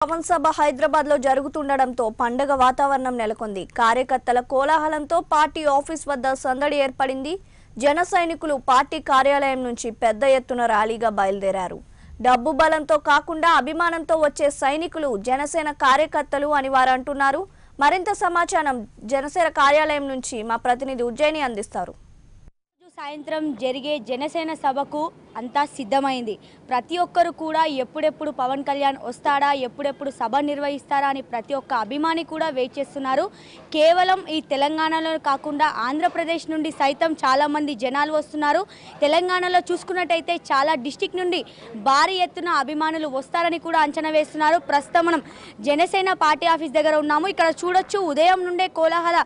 పవన్ సభ హైదరాబాద్ లో జరుగుతుండడంతో పండగ వాతావరణం నెలకొంది. కార్యకర్తల కోలాహలంతో పార్టీ ఆఫీస్ వద్ద సందడి ఏర్పడింది. జన సైనికులు పార్టీ కార్యాలయం నుంచి పెద్ద ఎత్తున ర్యాలీగా బయలుదేరారు. డబ్బు బలంతో కాకుండా అభిమానంతో వచ్చే సైనికులు జనసేన కార్యకర్తలు అని వారు అంటున్నారు. మరింత సమాచారం జనసేన కార్యాలయం నుంచి మా ప్రతినిధి ఉజ్జయిని అందిస్తారు. సాయంత్రం జరిగే జనసేన సభకు అంతా సిద్ధమైంది. ప్రతి ఒక్కరు కూడా ఎప్పుడెప్పుడు పవన్ కళ్యాణ్ వస్తాడా, ఎప్పుడెప్పుడు సభ నిర్వహిస్తారా అని ప్రతి ఒక్క అభిమాని కూడా వెయిట్ చేస్తున్నారు. కేవలం ఈ తెలంగాణలో కాకుండా ఆంధ్రప్రదేశ్ నుండి సైతం చాలామంది జనాలు వస్తున్నారు. తెలంగాణలో చూసుకున్నట్టయితే చాలా డిస్టిక్ నుండి భారీ ఎత్తున అభిమానులు వస్తారని కూడా అంచనా వేస్తున్నారు. ప్రస్తుతం మనం జనసేన పార్టీ ఆఫీస్ దగ్గర ఉన్నాము. ఇక్కడ చూడొచ్చు, ఉదయం నుండే కోలాహల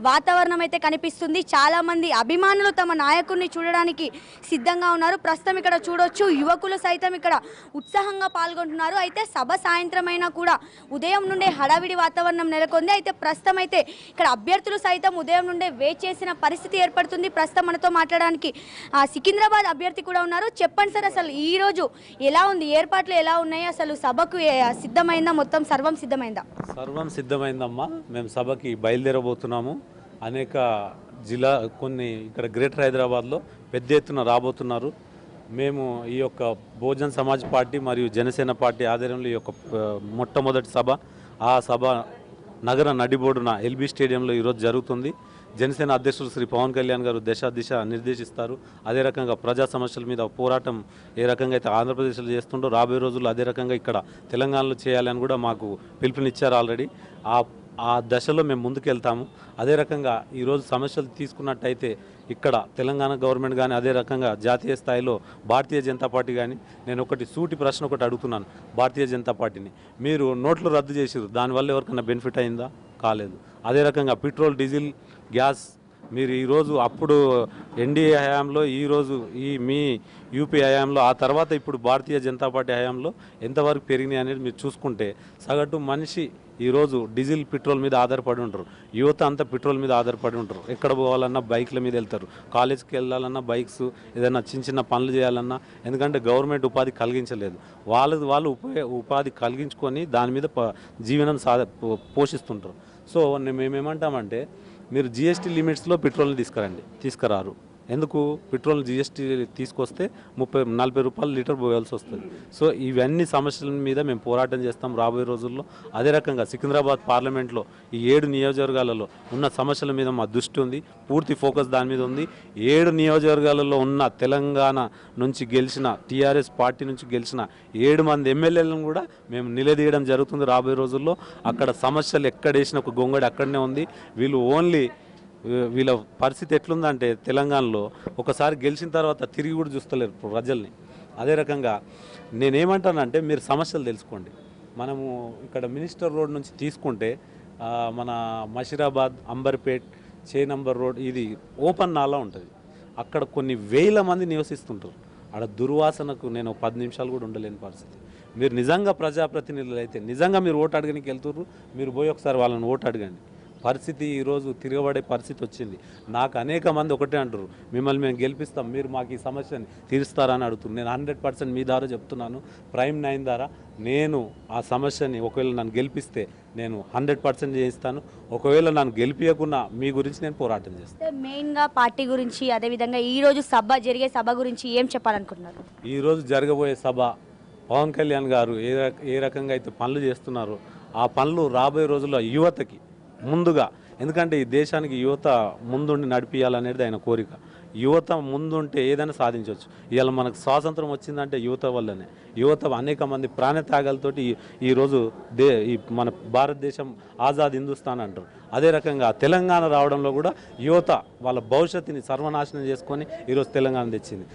వాతావరణం అయితే కనిపిస్తుంది. చాలామంది అభిమానులు తమ నాయకుడిని చూడడానికి సిద్ధంగా ఉన్నారు. ప్రస్తుతం ఇక్కడ చూడొచ్చు, యువకులు సైతం ఇక్కడ ఉత్సాహంగా పాల్గొంటున్నారు. అయితే సభ సాయంత్రం అయినా కూడా ఉదయం నుండే హడావిడి వాతావరణం నెలకొంది. అయితే ప్రస్తుతం అయితే ఇక్కడ అభ్యర్థులు సైతం ఉదయం నుండే వెయిట్ చేసిన పరిస్థితి ఏర్పడుతుంది. ప్రస్తుతం మనతో మాట్లాడడానికి సికింద్రాబాద్ అభ్యర్థి కూడా ఉన్నారు. చెప్పండి సార్, అసలు ఈ రోజు ఎలా ఉంది, ఏర్పాట్లు ఎలా ఉన్నాయి, అసలు సభకు సిద్ధమైందా, మొత్తం సర్వం సిద్ధమైందా? సర్వం సిద్ధమైందమ్మా. మేము సభకి బయలుదేరబోతున్నాము. అనేక జిల్లా కొన్ని ఇక్కడ గ్రేటర్ హైదరాబాద్లో పెద్ద ఎత్తున రాబోతున్నారు. మేము ఈ యొక్క బహుజన్ సమాజ్ పార్టీ మరియు జనసేన పార్టీ ఆధ్వర్యంలో ఈ యొక్క మొట్టమొదటి సభ, ఆ సభ నగర నడిబోడున ఎల్బీ స్టేడియంలో ఈరోజు జరుగుతుంది. జనసేన అధ్యక్షులు శ్రీ పవన్ కళ్యాణ్ గారు దిశ నిర్దేశిస్తారు. అదే రకంగా ప్రజా సమస్యల మీద పోరాటం ఏ రకంగా అయితే ఆంధ్రప్రదేశ్లో చేస్తుండో రాబోయే రోజుల్లో అదే రకంగా ఇక్కడ తెలంగాణలో చేయాలని కూడా మాకు పిలుపునిచ్చారు ఆల్రెడీ. ఆ దశలో మేము ముందుకెళ్తాము. అదే రకంగా ఈరోజు సమస్యలు తీసుకున్నట్టయితే ఇక్కడ తెలంగాణ గవర్నమెంట్ కానీ, అదే రకంగా జాతీయ స్థాయిలో భారతీయ జనతా పార్టీ కానీ, నేను సూటి ప్రశ్న అడుగుతున్నాను భారతీయ జనతా పార్టీని. మీరు నోట్లు రద్దు చేసారు, దానివల్ల ఎవరికైనా బెనిఫిట్ అయిందా? కాలేదు. అదే రకంగా పెట్రోల్, డీజిల్, గ్యాస్ మీరు ఈరోజు అప్పుడు ఎన్డీఏ హయాంలో, ఈరోజు మీ యూపీ హయాంలో, ఆ తర్వాత ఇప్పుడు భారతీయ జనతా పార్టీ హయాంలో ఎంతవరకు పెరిగినాయి అనేది మీరు చూసుకుంటే సగటు మనిషి ఈరోజు డీజిల్, పెట్రోల్ మీద ఆధారపడి ఉంటారు. యువత అంతా పెట్రోల్ మీద ఆధారపడి ఉంటారు. ఎక్కడ పోవాలన్నా బైక్ల మీద వెళ్తారు. కాలేజ్కి వెళ్ళాలన్నా బైక్స్, ఏదైనా చిన్న పనులు చేయాలన్నా, ఎందుకంటే గవర్నమెంట్ ఉపాధి కలిగించలేదు. వాళ్ళు ఉపాధి కలిగించుకొని దాని మీద జీవనం పోషిస్తుంటారు. సో మేమేమంటామంటే, మీరు జిఎస్టీ లిమిట్స్లో పెట్రోల్ని తీసుకురారు. ఎందుకు? పెట్రోల్ జిఎస్టీ తీసుకొస్తే 30-40 రూపాయలు లీటర్ పోయాల్సి వస్తుంది. సో ఇవన్నీ సమస్యల మీద మేము పోరాటం చేస్తాం రాబోయే రోజుల్లో. అదే రకంగా సికింద్రాబాద్ పార్లమెంట్లో ఈ 7 నియోజకవర్గాలలో ఉన్న సమస్యల మీద మా దృష్టి ఉంది, పూర్తి ఫోకస్ దాని మీద ఉంది. 7 నియోజకవర్గాలలో ఉన్న తెలంగాణ నుంచి గెలిచిన, టీఆర్ఎస్ పార్టీ నుంచి గెలిచిన 7 మంది ఎమ్మెల్యేలను కూడా మేము నిలదీయడం జరుగుతుంది రాబోయే రోజుల్లో. అక్కడ సమస్యలు ఎక్కడేసిన ఒక గొంగడి అక్కడనే ఉంది. వీళ్ళ పరిస్థితి ఎట్లుందంటే, తెలంగాణలో ఒకసారి గెలిచిన తర్వాత తిరిగి కూడా చూస్తలేరు ప్రజల్ని. అదే రకంగా నేనేమంటానంటే, మీరు సమస్యలు తెలుసుకోండి. మనము ఇక్కడ మినిస్టర్ రోడ్ నుంచి తీసుకుంటే మన మషీరాబాద్, అంబర్పేట్, చేనంబర్ రోడ్, ఇది ఓపెన్ నాలా ఉంటుంది. అక్కడ కొన్ని వేల మంది నివసిస్తుంటారు. ఆడ దుర్వాసనకు నేను 10 నిమిషాలు కూడా ఉండలేని పరిస్థితి. మీరు నిజంగా ప్రజాప్రతినిధులు అయితే, నిజంగా మీరు ఓటు అడగడానికి వెళ్తుర్రు, మీరు పోయి ఒకసారి వాళ్ళని ఓటు అడగండి. పరిస్థితి ఈరోజు తిరగబడే పరిస్థితి వచ్చింది. నాకు అనేక మంది ఒకటే అంటారు, మిమ్మల్ని మేము గెలిపిస్తాం, మీరు మాకు ఈ సమస్యని తీరుస్తారని అడుగుతున్నారు. నేను 100% మీ ద్వారా చెప్తున్నాను, ప్రైమ్ 9 ద్వారా నేను ఆ సమస్యని, ఒకవేళ నన్ను గెలిపిస్తే నేను 100% చేయిస్తాను. ఒకవేళ నన్ను గెలిపించకుండా మీ గురించి నేను పోరాటం చేస్తాను. మెయిన్గా పార్టీ గురించి, అదేవిధంగా ఈరోజు జరిగే సభ గురించి ఏం చెప్పాలనుకుంటున్నారు? ఈరోజు జరగబోయే సభ, పవన్ కళ్యాణ్ గారు ఏ రకంగా అయితే పనులు చేస్తున్నారో ఆ పనులు రాబోయే రోజుల్లో యువతకి ముందుగా, ఎందుకంటే ఈ దేశానికి యువత ముందుండి నడిపించాలనేది ఆయన కోరిక. యువత ముందుంటే ఏదైనా సాధించవచ్చు. ఇవాళ మనకు స్వాతంత్రం వచ్చిందంటే యువత వల్లనే. యువత అనేక మంది ప్రాణత్యాగాలతోటి ఈరోజు మన భారతదేశం ఆజాద్ హిందుస్థాన్ అంటారు. అదే రకంగా తెలంగాణ రావడంలో కూడా యువత వాళ్ళ భవిష్యత్తుని సర్వనాశనం చేసుకొని ఈరోజు తెలంగాణ తెచ్చింది.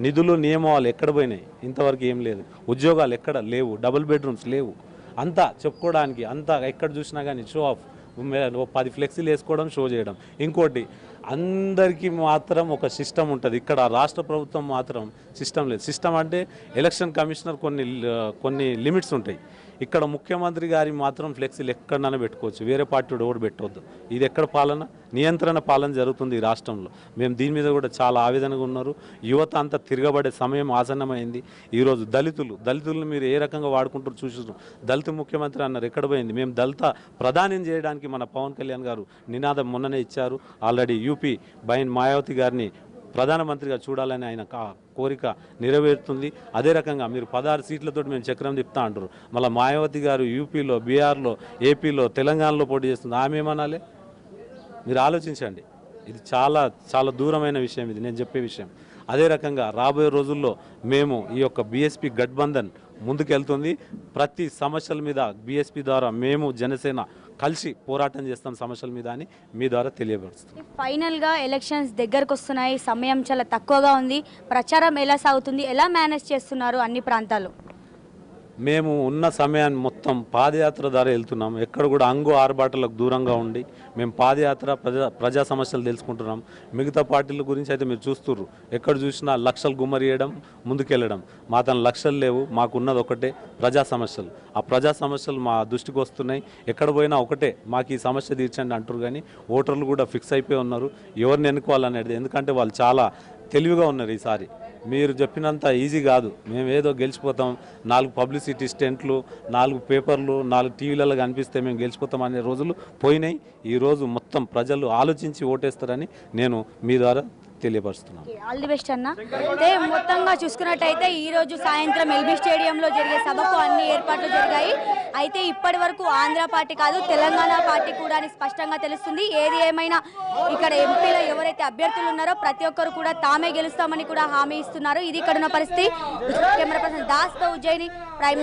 నిధులు, నియమాలు ఎక్కడ పోయినాయి? ఇంతవరకు ఏం లేదు. ఉద్యోగాలు ఎక్కడ లేవు, డబుల్ బెడ్రూమ్స్ లేవు. అంతా చెప్పుకోవడానికి, అంతా ఎక్కడ చూసినా కానీ షో ఆఫ్, 10 ఫ్లెక్సీలు వేసుకోవడం, షో చేయడం. ఇంకోటి, అందరికీ మాత్రం ఒక సిస్టమ్ ఉంటుంది. ఇక్కడ రాష్ట్ర ప్రభుత్వం మాత్రం సిస్టమ్ లేదు. సిస్టమ్ అంటే ఎలక్షన్ కమిషనర్ కొన్ని లిమిట్స్ ఉంటాయి. ఇక్కడ ముఖ్యమంత్రి గారి మాత్రం ఫ్లెక్సీలు ఎక్కడైనా పెట్టుకోవచ్చు, వేరే పార్టీ కూడా పెట్టవద్దు. ఇది ఎక్కడ పాలన? నియంత్రణ పాలన జరుగుతుంది ఈ రాష్ట్రంలో. మేము దీని మీద కూడా చాలా ఆవేదనగా ఉన్నారు. యువత అంతా తిరగబడే సమయం ఆసన్నమైంది. ఈరోజు దళితులను మీరు ఏ రకంగా వాడుకుంటారు చూసారు. దళిత ముఖ్యమంత్రి అన్నారు, ఎక్కడ పోయింది? మేము దళిత ప్రధానం చేయడానికి మన పవన్ కళ్యాణ్ గారు నినాదం మొన్ననే ఇచ్చారు. ఆల్రెడీ యూపీ బైన్ మాయావతి గారిని ప్రధానమంత్రిగా చూడాలని ఆయన కోరిక నెరవేరుతుంది. అదే రకంగా మీరు 16 సీట్లతో మేము చక్రం తిప్పుతా అంటారు. మళ్ళీ మాయావతి గారు యూపీలో, బీహార్లో, ఏపీలో, తెలంగాణలో పోటీ చేస్తుంది. ఆమె ఏమనాలి? మీరు ఆలోచించండి. ఇది చాలా చాలా దూరమైన విషయం, ఇది నేను చెప్పే విషయం. అదే రకంగా రాబోయే రోజుల్లో మేము ఈ యొక్క బీఎస్పీ గఠబంధన్ ముందుకెళ్తుంది. ప్రతి సమస్యల మీద బీఎస్పీ ద్వారా మేము జనసేన కలిసి పోరాటం చేస్తాం సమస్యల మీద అని మీ ద్వారా తెలియపరుస్తాం. ఫైనల్గా ఎలక్షన్స్ దగ్గరకు వస్తున్నాయి, సమయం చాలా తక్కువగా ఉంది. ప్రచారం ఎలా సాగుతుంది, ఎలా మేనేజ్ చేస్తున్నారు అన్ని ప్రాంతాలు? మేము ఉన్న సమయాన్ని మొత్తం పాదయాత్ర ద్వారా వెళ్తున్నాం. ఎక్కడ కూడా అంగు ఆర్భాటాలకు దూరంగా ఉండి మేము పాదయాత్ర ప్రజా సమస్యలు తెలుసుకుంటున్నాం. మిగతా పార్టీల గురించి అయితే మీరు చూస్తుర్రు, ఎక్కడ చూసినా లక్షలు గుమ్మరియడం, ముందుకెళ్ళడం. మా తన లక్షలు లేవు, మాకున్నది ఒకటే ప్రజా సమస్యలు. ఆ ప్రజా సమస్యలు మా దృష్టికి వస్తున్నాయి. ఎక్కడ పోయినా ఒకటే, మాకు ఈ సమస్య తీర్చండి అంటారు. కానీ ఓటర్లు కూడా ఫిక్స్ అయిపోయి ఉన్నారు ఎవరిని ఎన్నుకోవాలనేది. ఎందుకంటే వాళ్ళు చాలా తెలివిగా ఉన్నారు. ఈసారి మీరు చెప్పినంత ఈజీ కాదు. మేము ఏదో గెలిచిపోతాం, 4 పబ్లిసిటీ స్టెంట్లు, 4 పేపర్లు, 4 టీవీలలో కనిపిస్తే మేము గెలిచిపోతాం అనే రోజులు పోయినాయి. ఈరోజు మొత్తం ప్రజలు ఆలోచించి ఓటేస్తారని నేను మీ ద్వారా తెలియపరుస్తున్నాను. ఆల్ ది బెస్ట్ అన్న. అయితే మొత్తంగా చూసుకున్నట్టయితే ఈ రోజు సాయంత్రం ఎల్బీ స్టేడియంలో జరిగే సభకు అన్ని ఏర్పాట్లు జరిగాయి. అయితే ఇప్పటి వరకు ఆంధ్ర పార్టీ కాదు, తెలంగాణ పార్టీ కూడా అని స్పష్టంగా తెలుస్తుంది. ఏది ఏమైనా ఇక్కడ ఎంపీలో ఎవరైతే అభ్యర్థులు ఉన్నారో ప్రతి ఒక్కరు కూడా తామే గెలుస్తామని కూడా హామీ ఇస్తున్నారు. ఇది ఇక్కడ ఉన్న పరిస్థితి. కెమెరా పర్సన్ దాస్తో ఉజ్జయిని, ప్రైమ్